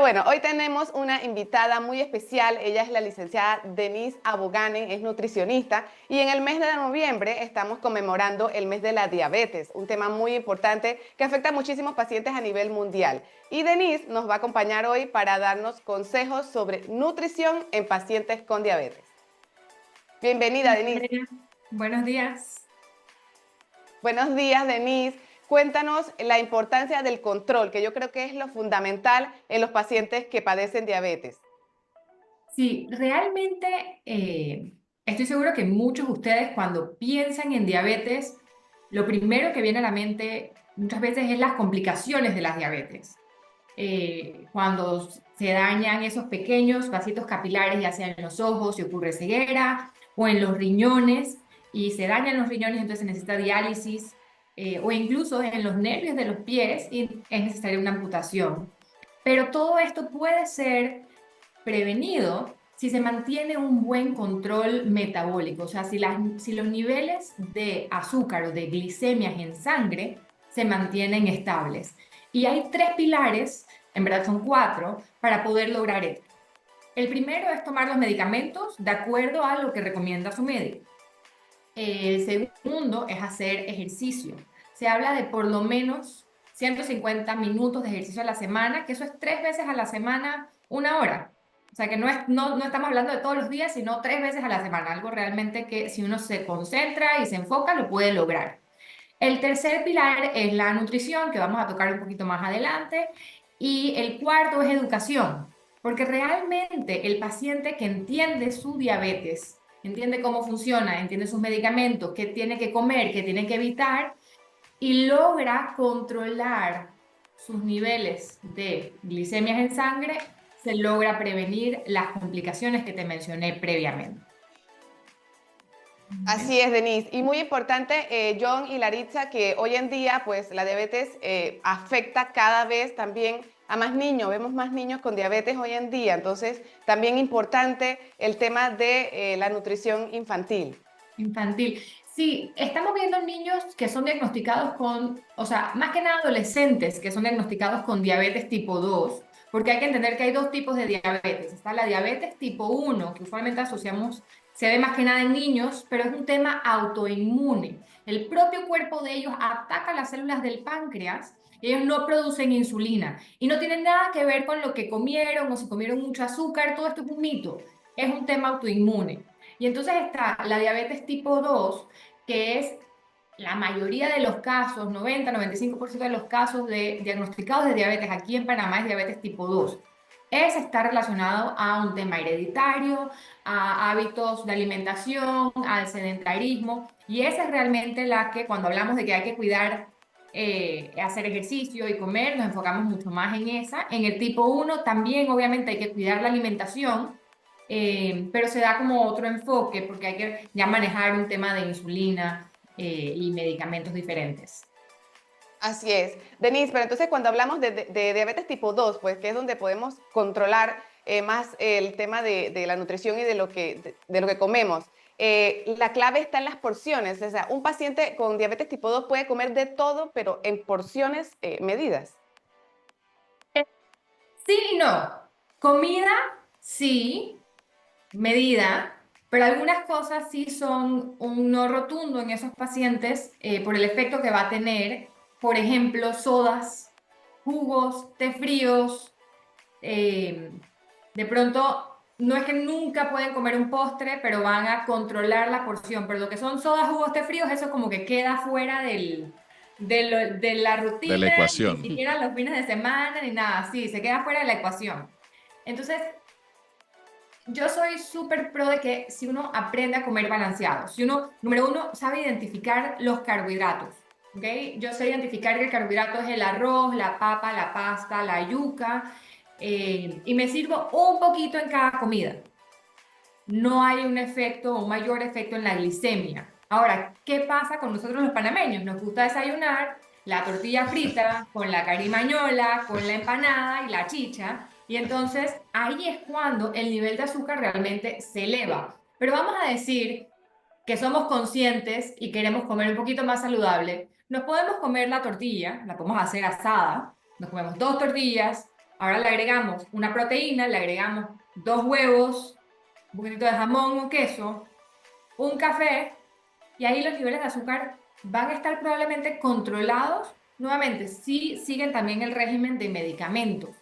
bueno, hoy tenemos una invitada muy especial. Ella es la licenciada Denise Aboganen, es nutricionista y en el mes de noviembre estamos conmemorando el mes de la diabetes, un tema muy importante que afecta a muchísimos pacientes a nivel mundial. Y Denise nos va a acompañar hoy para darnos consejos sobre nutrición en pacientes con diabetes. Bienvenida, Denise. Andrea, buenos días. Buenos días, Denise. Cuéntanos la importancia del control, que yo creo que es lo fundamental en los pacientes que padecen diabetes. Sí, realmente estoy seguro que muchos de ustedes cuando piensan en diabetes, lo primero que viene a la mente muchas veces es las complicaciones de las diabetes. Cuando se dañan esos pequeños vasitos capilares, ya sea en los ojos y ocurre ceguera, o en los riñones, y se dañan los riñones, entonces se necesita diálisis, o incluso en los nervios de los pies y es necesaria una amputación. Pero todo esto puede ser prevenido si se mantiene un buen control metabólico, o sea, si los niveles de azúcar o de glicemias en sangre se mantienen estables. Y hay tres pilares, en verdad son cuatro, para poder lograr esto. El primero es tomar los medicamentos de acuerdo a lo que recomienda su médico. El segundo es hacer ejercicio. Se habla de por lo menos 150 minutos de ejercicio a la semana, que eso es 3 veces a la semana, 1 hora. O sea que no estamos hablando de todos los días, sino 3 veces a la semana, algo realmente que si uno se concentra y se enfoca, lo puede lograr. El tercer pilar es la nutrición, que vamos a tocar un poquito más adelante. Y el cuarto es educación, porque realmente el paciente que entiende su diabetes, entiende cómo funciona, entiende sus medicamentos, qué tiene que comer, qué tiene que evitar, y logra controlar sus niveles de glicemias en sangre, se logra prevenir las complicaciones que te mencioné previamente. Así es, Denise. Y muy importante, John y Laritza, que hoy en día, pues, la diabetes afecta cada vez también a más niños. Vemos más niños con diabetes hoy en día. Entonces, también importante el tema de la nutrición infantil. Infantil. Sí, estamos viendo niños que son diagnosticados con, o sea, más que nada adolescentes que son diagnosticados con diabetes tipo 2, porque hay que entender que hay dos tipos de diabetes. Está la diabetes tipo 1, que usualmente asociamos, se ve más que nada en niños, pero es un tema autoinmune. El propio cuerpo de ellos ataca las células del páncreas y ellos no producen insulina. Y no tienen nada que ver con lo que comieron o si comieron mucho azúcar, todo esto es un mito. Es un tema autoinmune. Y entonces está la diabetes tipo 2, que es la mayoría de los casos, 90-95% de los casos diagnosticados de diabetes aquí en Panamá es diabetes tipo 2. Ese está relacionado a un tema hereditario, a hábitos de alimentación, al sedentarismo, y esa es realmente la que cuando hablamos de que hay que cuidar, hacer ejercicio y comer, nos enfocamos mucho más en esa. En el tipo 1 también obviamente hay que cuidar la alimentación, pero se da como otro enfoque porque hay que ya manejar un tema de insulina y medicamentos diferentes. Así es. Denise, pero entonces cuando hablamos de diabetes tipo 2, pues que es donde podemos controlar más el tema de la nutrición y de lo que comemos, la clave está en las porciones. O sea, un paciente con diabetes tipo 2 puede comer de todo, pero en porciones medidas. Sí y no. Comida, sí, medida, pero algunas cosas sí son un no rotundo en esos pacientes por el efecto que va a tener. Por ejemplo, sodas, jugos, té fríos. eh, de pronto, no es que nunca pueden comer un postre, pero van a controlar la porción. Pero lo que son sodas, jugos, té fríos, eso como que queda fuera de la De la rutina, ni ecuación. siquiera los fines de semana, ni nada. Sí, se queda fuera de la ecuación. Entonces, yo soy súper pro de que si uno aprende a comer balanceado, si uno, número uno, sabe identificar los carbohidratos, ¿ok? Yo sé identificar que el carbohidrato es el arroz, la papa, la pasta, la yuca, y me sirvo un poquito en cada comida. No hay un efecto, un mayor efecto en la glicemia. Ahora, ¿qué pasa con nosotros los panameños? Nos gusta desayunar la tortilla frita con la carimañola, con la empanada y la chicha. Y entonces ahí es cuando el nivel de azúcar realmente se eleva. Pero vamos a decir que somos conscientes y queremos comer un poquito más saludable. Nos podemos comer la tortilla, la podemos hacer asada. Nos comemos dos tortillas, Ahora le agregamos una proteína, le agregamos 2 huevos, un poquito de jamón o queso, un café, y ahí los niveles de azúcar van a estar probablemente controlados. Nuevamente, sí siguen también el régimen de medicamentos,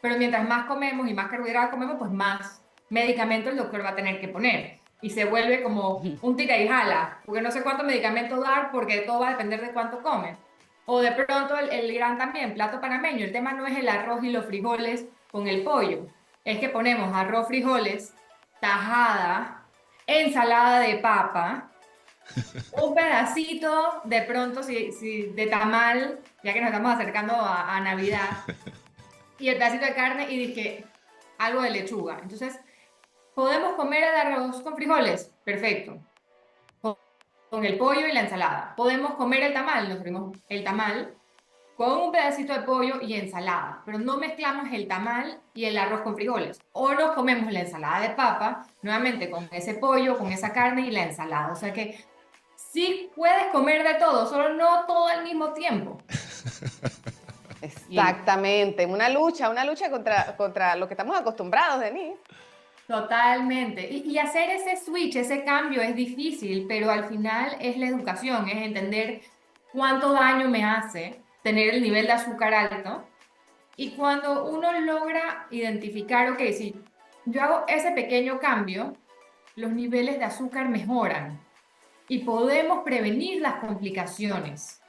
pero mientras más comemos y más carbohidratos comemos, pues más medicamentos el doctor va a tener que poner. Y se vuelve como un tira y jala, porque no sé cuántos medicamentos dar, porque todo va a depender de cuánto comes. O de pronto el gran también, plato panameño, el tema no es el arroz y los frijoles con el pollo, es que ponemos arroz, frijoles, tajada, ensalada de papa, un pedacito de pronto si de tamal, ya que nos estamos acercando a Navidad, y el pedacito de carne y dije algo de lechuga. Entonces, ¿podemos comer el arroz con frijoles? Perfecto. Con el pollo y la ensalada. ¿Podemos comer el tamal? Nos servimos el tamal con un pedacito de pollo y ensalada, pero no mezclamos el tamal y el arroz con frijoles. O nos comemos la ensalada de papa, nuevamente con ese pollo, con esa carne y la ensalada. O sea que sí puedes comer de todo, solo no todo al mismo tiempo. Y Exactamente, una lucha contra lo que estamos acostumbrados, Denise. totalmente. Y hacer ese switch, ese cambio es difícil, pero al final es la educación, es entender cuánto daño me hace tener el nivel de azúcar alto. Y cuando uno logra identificar, ok, si yo hago ese pequeño cambio, los niveles de azúcar mejoran y podemos prevenir las complicaciones.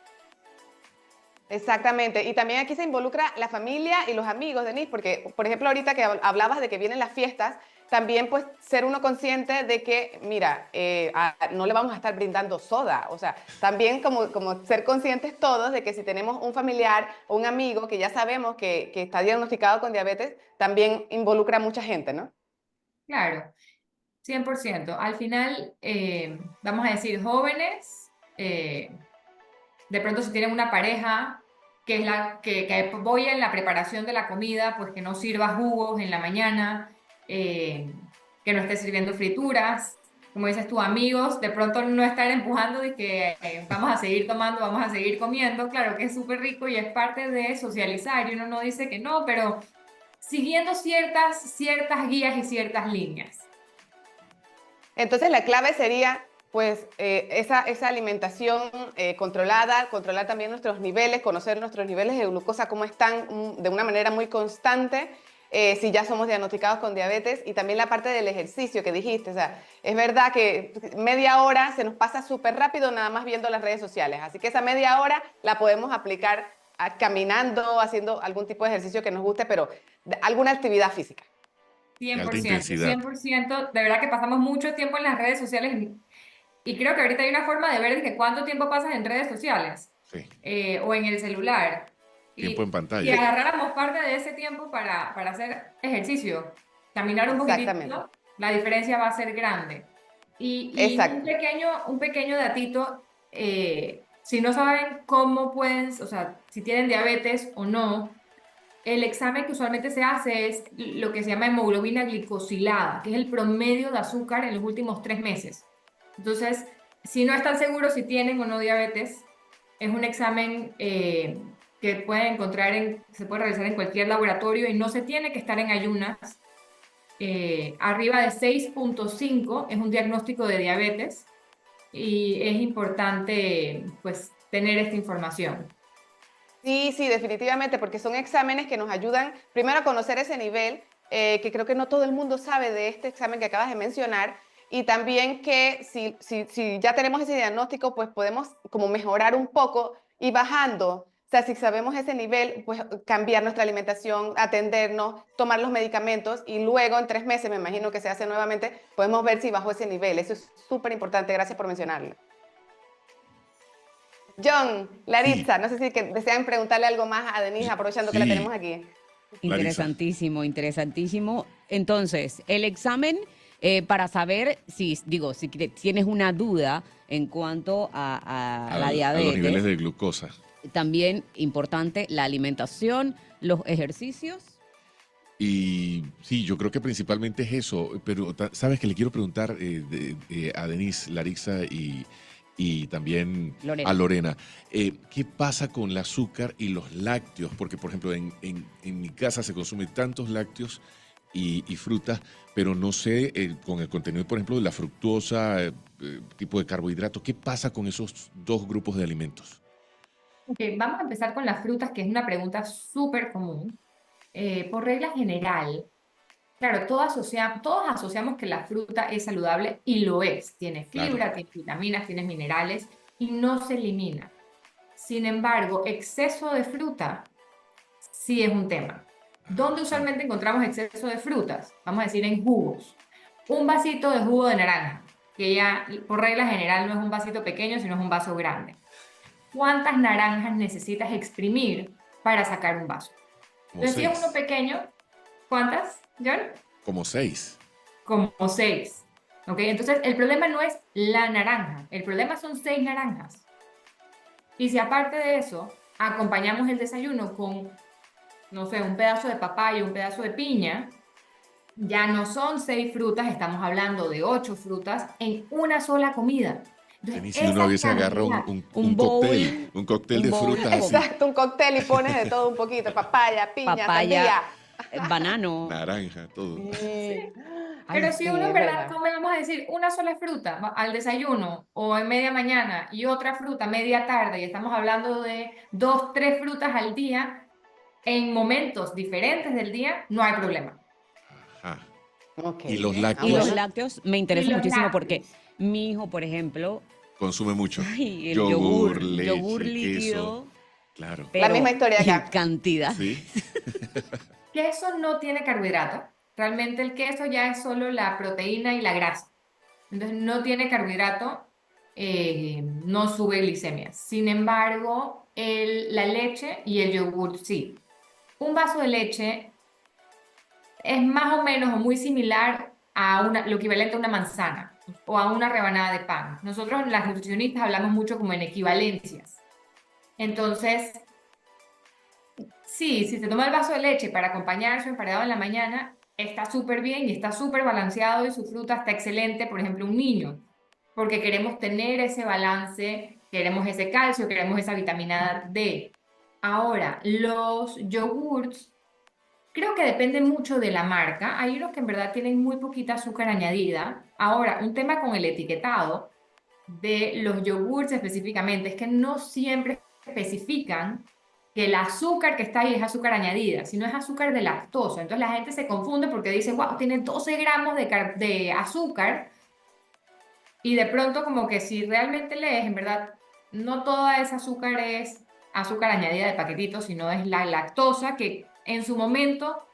Exactamente, y también aquí se involucra la familia y los amigos, Denise, porque, por ejemplo, ahorita que hablabas de que vienen las fiestas, también pues ser uno consciente de que, mira, no le vamos a estar brindando soda, o sea, también como ser conscientes todos de que si tenemos un familiar o un amigo que ya sabemos que está diagnosticado con diabetes, también involucra a mucha gente, ¿no? Claro, 100%. Al final, vamos a decir, jóvenes, de pronto si tienen una pareja que es la que apoya en la preparación de la comida, pues que no sirva jugos en la mañana, eh, que no esté sirviendo frituras. Como dices tú, amigos, de pronto no estar empujando de que vamos a seguir tomando, vamos a seguir comiendo. Claro que es súper rico y es parte de socializar y uno no dice que no, pero siguiendo ciertas guías y ciertas líneas. Entonces la clave sería pues esa alimentación controlada, controlar también nuestros niveles, conocer nuestros niveles de glucosa, cómo están de una manera muy constante, si ya somos diagnosticados con diabetes, y también la parte del ejercicio que dijiste. O sea, es verdad que media hora se nos pasa súper rápido nada más viendo las redes sociales, así que esa media hora la podemos aplicar caminando, haciendo algún tipo de ejercicio que nos guste, pero alguna actividad física. cien De por alta ciento, intensidad. 100%. De verdad que pasamos mucho tiempo en las redes sociales y creo que ahorita hay una forma de ver de que cuánto tiempo pasas en redes sociales Sí. o en el celular. Tiempo en Y si pantalla. agarráramos parte de ese tiempo para hacer ejercicio, caminar un Exactamente, poquitito, la diferencia va a ser grande. Y exacto. un pequeño datito, si no saben cómo pueden, o sea, si tienen diabetes o no, el examen que usualmente se hace es lo que se llama hemoglobina glicosilada, que es el promedio de azúcar en los últimos 3 meses. Entonces, si no están seguros si tienen o no diabetes, es un examen que pueden encontrar se puede realizar en cualquier laboratorio y no se tiene que estar en ayunas. Arriba de 6,5 es un diagnóstico de diabetes y es importante pues tener esta información. Sí, sí, definitivamente, porque son exámenes que nos ayudan primero a conocer ese nivel, que creo que no todo el mundo sabe de este examen que acabas de mencionar, y también que si ya tenemos ese diagnóstico, pues podemos como mejorar un poco y bajando. O sea, si sabemos ese nivel, pues cambiar nuestra alimentación, atendernos, tomar los medicamentos y luego en 3 meses, me imagino que se hace nuevamente, podemos ver si bajó ese nivel. Eso es súper importante, gracias por mencionarlo. John, Sí, Laritza, no sé si desean preguntarle algo más a Denise, aprovechando que la sí, tenemos aquí. Larisa. Interesantísimo, interesantísimo. Entonces, el examen para saber si, digo, si tienes una duda en cuanto a la A los niveles diabetes, de glucosa. también importante la alimentación, los ejercicios. Y sí, yo creo que principalmente es eso, pero sabes que le quiero preguntar a Denise, Larissa y también Lorena. a Lorena. ¿Qué pasa con el azúcar y los lácteos? Porque, por ejemplo, en mi casa se consumen tantos lácteos y frutas, pero no sé con el contenido, por ejemplo, de la fructosa, tipo de carbohidrato. ¿Qué pasa con esos dos grupos de alimentos? Ok, vamos a empezar con las frutas, que es una pregunta súper común. Por regla general, claro, todos asociamos que la fruta es saludable y lo es. Tiene Claro. fibra, tiene vitaminas, tiene minerales y no se elimina. Sin embargo, exceso de fruta sí es un tema. ¿Dónde Ah, usualmente encontramos exceso de frutas? Vamos a decir en jugos. Un vasito de jugo de naranja, que ya por regla general no es un vasito pequeño, sino es un vaso grande. ¿Cuántas naranjas necesitas exprimir para sacar un vaso? como Entonces, si es uno 6. pequeño, ¿cuántas, John? Como 6. Como 6. ¿Ok? Entonces, el problema no es la naranja, el problema son 6 naranjas. Y si aparte de eso, acompañamos el desayuno con, no sé, un pedazo de papaya, un pedazo de piña, ya no son 6 frutas, estamos hablando de 8 frutas en una sola comida. Entonces, Denise, si uno a esa veces agarra cantidad, Un bowl, un cóctel un de bowl frutas con así, Exacto, un cóctel y pones de todo un poquito, papaya, piña, papaya, sandía. banano. naranja, todo. Sí. Ay, pero si sí, uno en es verdad verdad. come, vamos a decir, una sola fruta al desayuno o en media mañana y otra fruta media tarde, y estamos hablando de 2, 3 frutas al día, en momentos diferentes del día, no hay problema. Ajá. Ok. Y los Ah, Y los lácteos bueno. lácteos me Y interesa los muchísimo porque lácteos. mi hijo, por ejemplo, consume mucho. ay, el Yogur, yogur leche, queso. líquido, Claro. La pero misma historia en acá. cantidad. ¿Sí? Queso no tiene carbohidrato. Realmente el queso ya es solo la proteína y la grasa. Entonces no tiene carbohidrato, no sube glicemia. Sin embargo, la leche y el yogur sí. Un vaso de leche es más o menos o muy similar a lo equivalente a una manzana o a una rebanada de pan. Nosotros, las nutricionistas, hablamos mucho como en equivalencias. Entonces, sí, si se toma el vaso de leche para acompañar su emparedado en la mañana, está súper bien y está súper balanceado y su fruta está excelente, por ejemplo, un niño, porque queremos tener ese balance, queremos ese calcio, queremos esa vitamina D. Ahora, los yogurts, creo que depende mucho de la marca. Hay unos que en verdad tienen muy poquita azúcar añadida. Ahora, un tema con el etiquetado de los yogurts específicamente es que no siempre especifican que el azúcar que está ahí es azúcar añadida, sino es azúcar de lactosa. Entonces la gente se confunde porque dice, wow, tiene 12 gramos de azúcar y de pronto como que si realmente lees, en verdad, no toda esa azúcar es azúcar añadida de paquetitos, sino es la lactosa que en su momento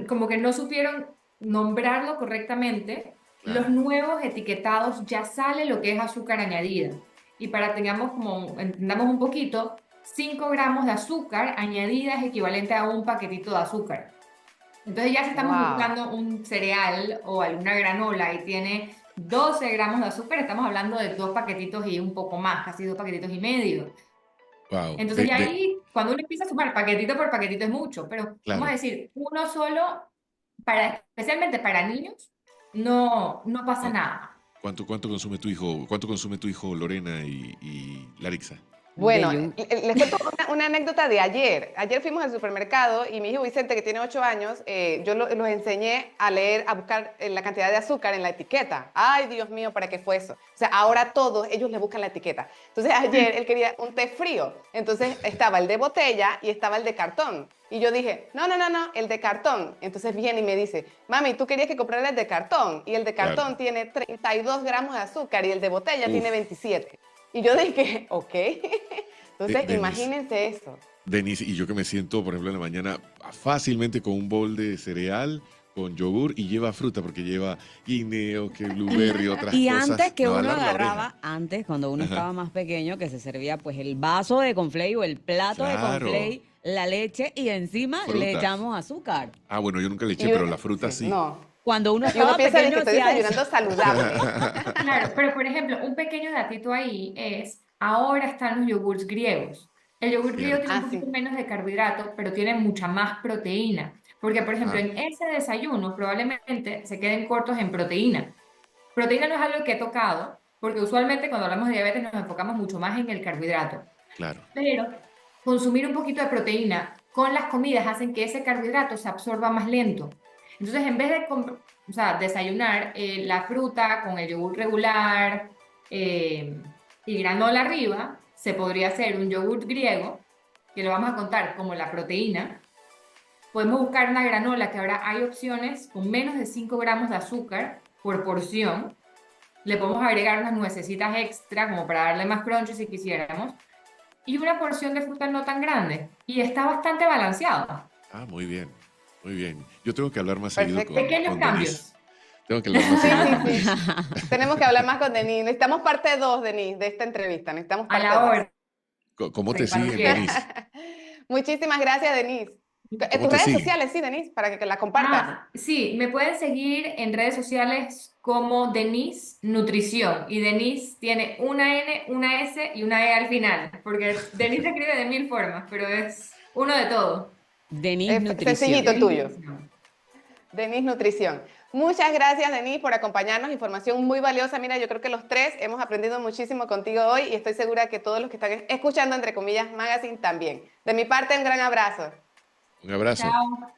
como que no supieron nombrarlo correctamente. Los Claro. nuevos etiquetados ya sale lo que es azúcar añadida. Y para tengamos como, entendamos un poquito, 5 gramos de azúcar añadida es equivalente a un paquetito de azúcar. Entonces ya si estamos Wow. buscando un cereal o alguna granola y tiene 12 gramos de azúcar, estamos hablando de 2 paquetitos y un poco más, casi 2 paquetitos y medio. Wow. Entonces ya ahí, cuando uno empieza a sumar paquetito por paquetito es mucho, pero vamos a Claro. decir, uno solo, especialmente para niños, no pasa ¿Cu- nada. ¿Cuánto consume tu hijo? ¿Cuánto consume tu hijo Lorena y Larixa? De Bueno, yo, les cuento una anécdota de ayer. Ayer fuimos al supermercado y mi hijo Vicente, que tiene 8 años, yo los enseñé a leer, a buscar la cantidad de azúcar en la etiqueta. Ay, Dios mío, ¿para qué fue eso? O sea, ahora todos ellos le buscan la etiqueta. Entonces ayer él quería un té frío. Entonces estaba el de botella y estaba el de cartón. Y yo dije, no, no, no, no, el de cartón. Entonces viene y me dice, mami, tú querías que comprara el de cartón. Y el de Claro. cartón tiene 32 gramos de azúcar y el de botella tiene Uf. 27. Y yo dije, ok. Entonces, Denise, imagínense eso. Denise, y yo que me siento, por ejemplo, en la mañana fácilmente con un bol de cereal, con yogur y lleva fruta, porque lleva guineo, que blueberry, otras y cosas. antes que me va a uno dar la oreja. agarraba, antes cuando uno Ajá. estaba más pequeño, que se servía pues el vaso de conflay o el plato de Claro. conflay, la leche y encima le Frutas. echamos azúcar. Ah, bueno, yo nunca le eché, Y, pero la fruta sí, sí. no. Cuando uno Y uno estaba piensa de pequeño que estoy hacía eso. desayunando saludable. Claro, pero por ejemplo, un pequeño datito ahí es, ahora están los yogurts griegos. El yogur griego tiene Cierto. un Ah, poquito sí. menos de carbohidrato, pero tiene mucha más proteína. Porque, por ejemplo, Ajá. en ese desayuno probablemente se queden cortos en proteína. Proteína no es algo que he tocado, porque usualmente cuando hablamos de diabetes nos enfocamos mucho más en el carbohidrato. Claro. Pero consumir un poquito de proteína con las comidas hacen que ese carbohidrato se absorba más lento. Entonces, en vez de o sea, desayunar la fruta con el yogur regular y granola arriba, se podría hacer un yogur griego, que lo vamos a contar como la proteína. Podemos buscar una granola, que ahora hay opciones con menos de 5 gramos de azúcar por porción. Le podemos agregar unas nuecesitas extra como para darle más crunch si quisiéramos. Y una porción de fruta no tan grande. Y está bastante balanceado. Ah, muy bien, muy bien. Yo tengo que hablar más seguido Perfecto. Pequeños con Denise. cambios. Tengo que hablar más Sí, seguido sí, con sí. Denise. Tenemos que hablar más con Denise. Necesitamos parte 2, Denise, de esta entrevista. Necesitamos A parte la 2. hora, ¿Cómo te cuando siguen, quieras. Denise? Muchísimas gracias, Denise. En ¿Cómo tus te redes siguen? sociales, sí, Denise, para que la compartas. Sí, me pueden seguir en redes sociales como Denise Nutrición. Y Denise tiene una N, una S y una E al final. Porque Denise se escribe de 1000 formas, pero es uno de todo. Denise Sencillito Nutrición. el Denise tuyo. Nutrición. Denise Nutrición. Muchas gracias, Denise, por acompañarnos. Información muy valiosa. Mira, yo creo que los tres hemos aprendido muchísimo contigo hoy y estoy segura que todos los que están escuchando, entre comillas, Magazine también. De mi parte, un gran abrazo. Un abrazo. Chao.